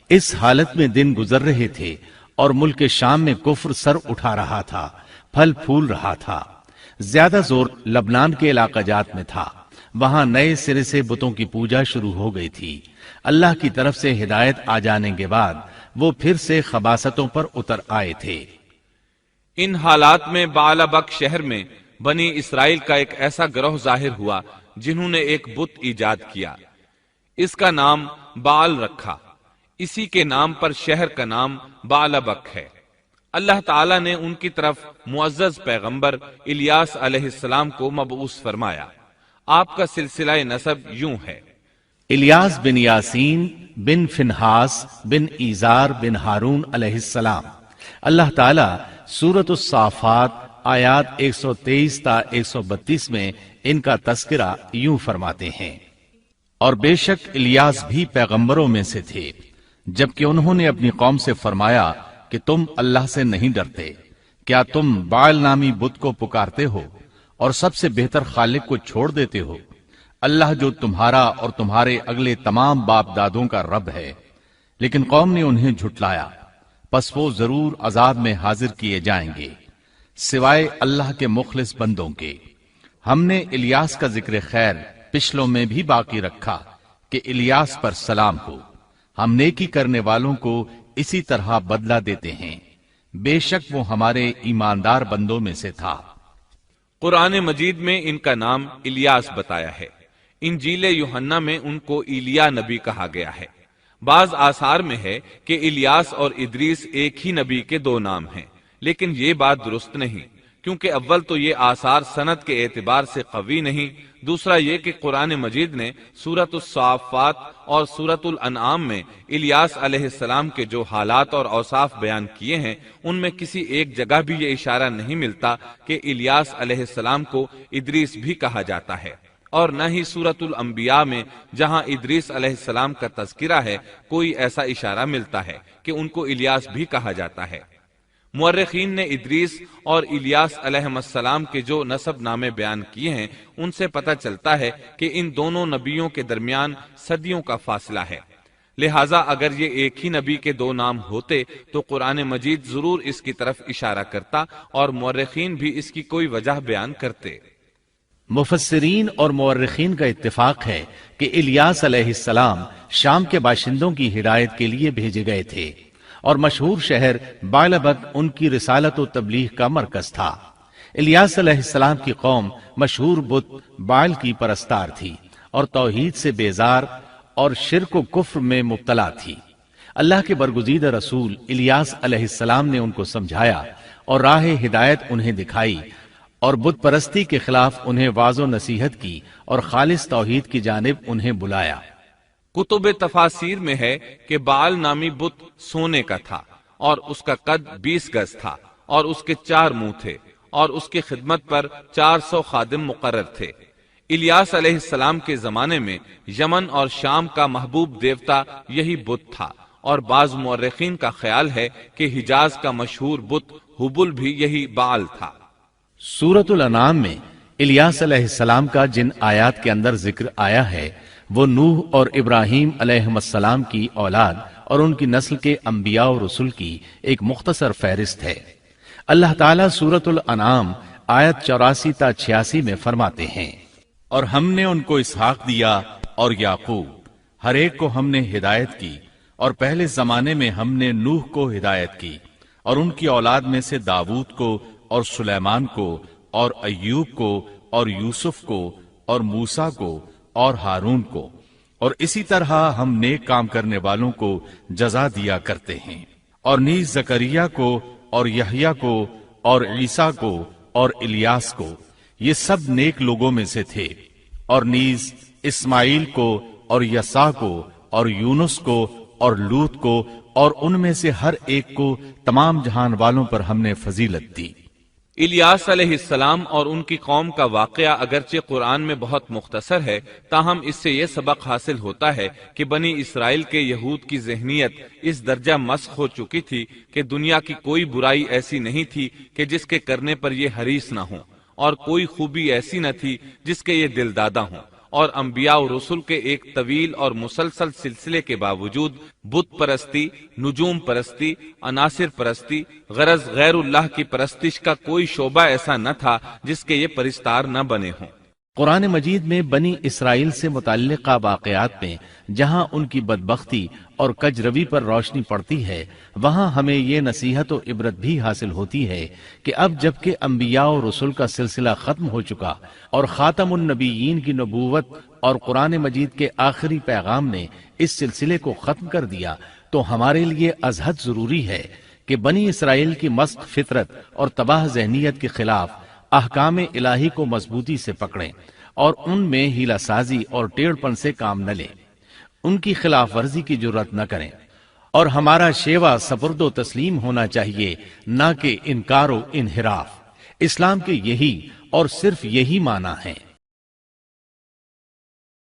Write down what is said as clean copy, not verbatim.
اس حالت میں دن گزر رہے تھے اور ملک شام میں کفر سر اٹھا رہا تھا، پھل پھول رہا تھا۔ زیادہ زور لبنان کے علاقہ جات میں تھا، وہاں نئے سرے سے بتوں کی پوجا شروع ہو گئی تھی۔ اللہ کی طرف سے ہدایت آ جانے کے بعد وہ پھر سے خباثتوں پر اتر آئے تھے۔ ان حالات میں بعلبک شہر میں بنی اسرائیل کا ایک ایسا گروہ ظاہر ہوا جنہوں نے ایک بت ایجاد کیا، اس کا نام بعل رکھا، اسی کے نام پر شہر کا نام بعلبک ہے۔ اللہ تعالیٰ نے ان کی طرف معزز پیغمبر الیاس علیہ السلام کو مبعوث فرمایا۔ آپ کا سلسلہ نسب یوں ہے: الیاس بن یاسین بن فنحاس بن ایزار بن ہارون علیہ السلام۔ اللہ تعالیٰ سورۃ الصافات آیات 123 تا 132 میں ان کا تذکرہ یوں فرماتے ہیں: اور بے شک الیاس بھی پیغمبروں میں سے تھے، جبکہ انہوں نے اپنی قوم سے فرمایا کہ تم اللہ سے نہیں ڈرتے، کیا تم بعل نامی بت کو پکارتے ہو اور سب سے بہتر خالق کو چھوڑ دیتے ہو، اللہ جو تمہارا اور تمہارے اگلے تمام باپ دادوں کا رب ہے۔ لیکن قوم نے انہیں جھٹلایا، پس وہ ضرور عذاب میں حاضر کیے جائیں گے، سوائے اللہ کے مخلص بندوں کے۔ ہم نے الیاس کا ذکر خیر پچھلوں میں بھی باقی رکھا کہ الیاس پر سلام ہو، ہم نیکی کرنے والوں کو اسی طرح بدلہ دیتے ہیں، بے شک وہ ہمارے ایماندار بندوں میں سے تھا۔ قرآن مجید میں ان کا نام الیاس بتایا ہے، انجیل یوحنا میں ان کو ایلیا نبی کہا گیا ہے۔ بعض آثار میں ہے کہ الیاس اور ادریس ایک ہی نبی کے دو نام ہیں، لیکن یہ بات درست نہیں، کیونکہ اول تو یہ آثار سند کے اعتبار سے قوی نہیں، دوسرا یہ کہ قرآن مجید نے سورۃ الصافات اور سورۃ الانعام میں الیاس علیہ السلام کے جو حالات اور اوصاف بیان کیے ہیں ان میں کسی ایک جگہ بھی یہ اشارہ نہیں ملتا کہ الیاس علیہ السلام کو ادریس بھی کہا جاتا ہے، اور نہ ہی سورۃ الانبیاء میں جہاں ادریس علیہ السلام کا تذکرہ ہے کوئی ایسا اشارہ ملتا ہے کہ ان کو الیاس بھی کہا جاتا ہے۔ مورخین نے ادریس اور الیاس علیہ السلام کے جو نسب نامے بیان کیے ہیں ان سے پتہ چلتا ہے کہ ان دونوں نبیوں کے درمیان صدیوں کا فاصلہ ہے، لہٰذا اگر یہ ایک ہی نبی کے دو نام ہوتے تو قرآن مجید ضرور اس کی طرف اشارہ کرتا اور مورخین بھی اس کی کوئی وجہ بیان کرتے۔ مفسرین اور مورخین کا اتفاق ہے کہ الیاس علیہ السلام شام کے باشندوں کی ہدایت کے لیے بھیجے گئے تھے، اور مشہور شہر بعلبک ان کی رسالت و تبلیغ کا مرکز تھا۔ الیاس علیہ السلام کی قوم مشہور بت بعل کی پرستار تھی اور توحید سے بیزار اور شرک و کفر میں مبتلا تھی۔ اللہ کے برگزیدہ رسول الیاس علیہ السلام نے ان کو سمجھایا اور راہ ہدایت انہیں دکھائی، اور بت پرستی کے خلاف انہیں واعظ و نصیحت کی اور خالص توحید کی جانب انہیں بلایا۔ کتب تفاسیر میں ہے کہ بعل نامی بت سونے کا تھا اور اس کا قد 20 گز تھا اور اس کے 4 منہ تھے اور اس کی خدمت پر 400 خادم مقرر تھے۔ الیاس علیہ السلام کے زمانے میں یمن اور شام کا محبوب دیوتا یہی بت تھا، اور بعض مورخین کا خیال ہے کہ حجاز کا مشہور بت حبل بھی یہی بعل تھا۔ سورۃ الانعام میں الیاس علیہ السلام کا جن آیات کے اندر ذکر آیا ہے وہ نوح اور ابراہیم علیہ السلام کی اولاد اور ان کی نسل کے انبیاء و رسل کی ایک مختصر فہرست ہے۔ اللہ تعالیٰ سورۃ الانعام آیت 84 تا 86 میں فرماتے ہیں: اور ہم نے ان کو اسحاق دیا اور یعقوب، ہر ایک کو ہم نے ہدایت کی، اور پہلے زمانے میں ہم نے نوح کو ہدایت کی، اور ان کی اولاد میں سے داود کو اور سلیمان کو اور ایوب کو اور یوسف کو اور موسیٰ کو اور ہارون کو، اور اسی طرح ہم نیک کام کرنے والوں کو جزا دیا کرتے ہیں، اور نیز زکریا کو اور یحییٰ کو اور عیسیٰ کو اور الیاس کو، یہ سب نیک لوگوں میں سے تھے، اور نیز اسماعیل کو اور یسع کو اور یونس کو اور لوط کو، اور ان میں سے ہر ایک کو تمام جہان والوں پر ہم نے فضیلت دی۔ الیاس علیہ السلام اور ان کی قوم کا واقعہ اگرچہ قرآن میں بہت مختصر ہے، تاہم اس سے یہ سبق حاصل ہوتا ہے کہ بنی اسرائیل کے یہود کی ذہنیت اس درجہ مسخ ہو چکی تھی کہ دنیا کی کوئی برائی ایسی نہیں تھی کہ جس کے کرنے پر یہ حریص نہ ہوں، اور کوئی خوبی ایسی نہ تھی جس کے یہ دل دادہ ہوں، اور انبیاء و رسول کے ایک طویل اور مسلسل سلسلے کے باوجود بت پرستی، نجوم پرستی، عناصر پرستی، غرض غیر اللہ کی پرستش کا کوئی شعبہ ایسا نہ تھا جس کے یہ پرستار نہ بنے ہوں۔ قرآن مجید میں بنی اسرائیل سے متعلقہ واقعات میں جہاں ان کی بدبختی اور کج روی پر روشنی پڑتی ہے، وہاں ہمیں یہ نصیحت و عبرت بھی حاصل ہوتی ہے کہ اب جبکہ انبیاء و رسول کا سلسلہ ختم ہو چکا اور خاتم النبیین کی نبوت اور قرآن مجید کے آخری پیغام نے اس سلسلے کو ختم کر دیا، تو ہمارے لیے ازحد ضروری ہے کہ بنی اسرائیل کی مسخ فطرت اور تباہ ذہنیت کے خلاف احکام الہی کو مضبوطی سے پکڑیں اور ان میں ہیلہ سازی اور ٹیڑھ پن سے کام نہ لیں، ان کی خلاف ورزی کی جرات نہ کریں، اور ہمارا شیوا سپرد و تسلیم ہونا چاہیے، نہ کہ انکار و انحراف۔ اسلام کے یہی اور صرف یہی معنی ہے۔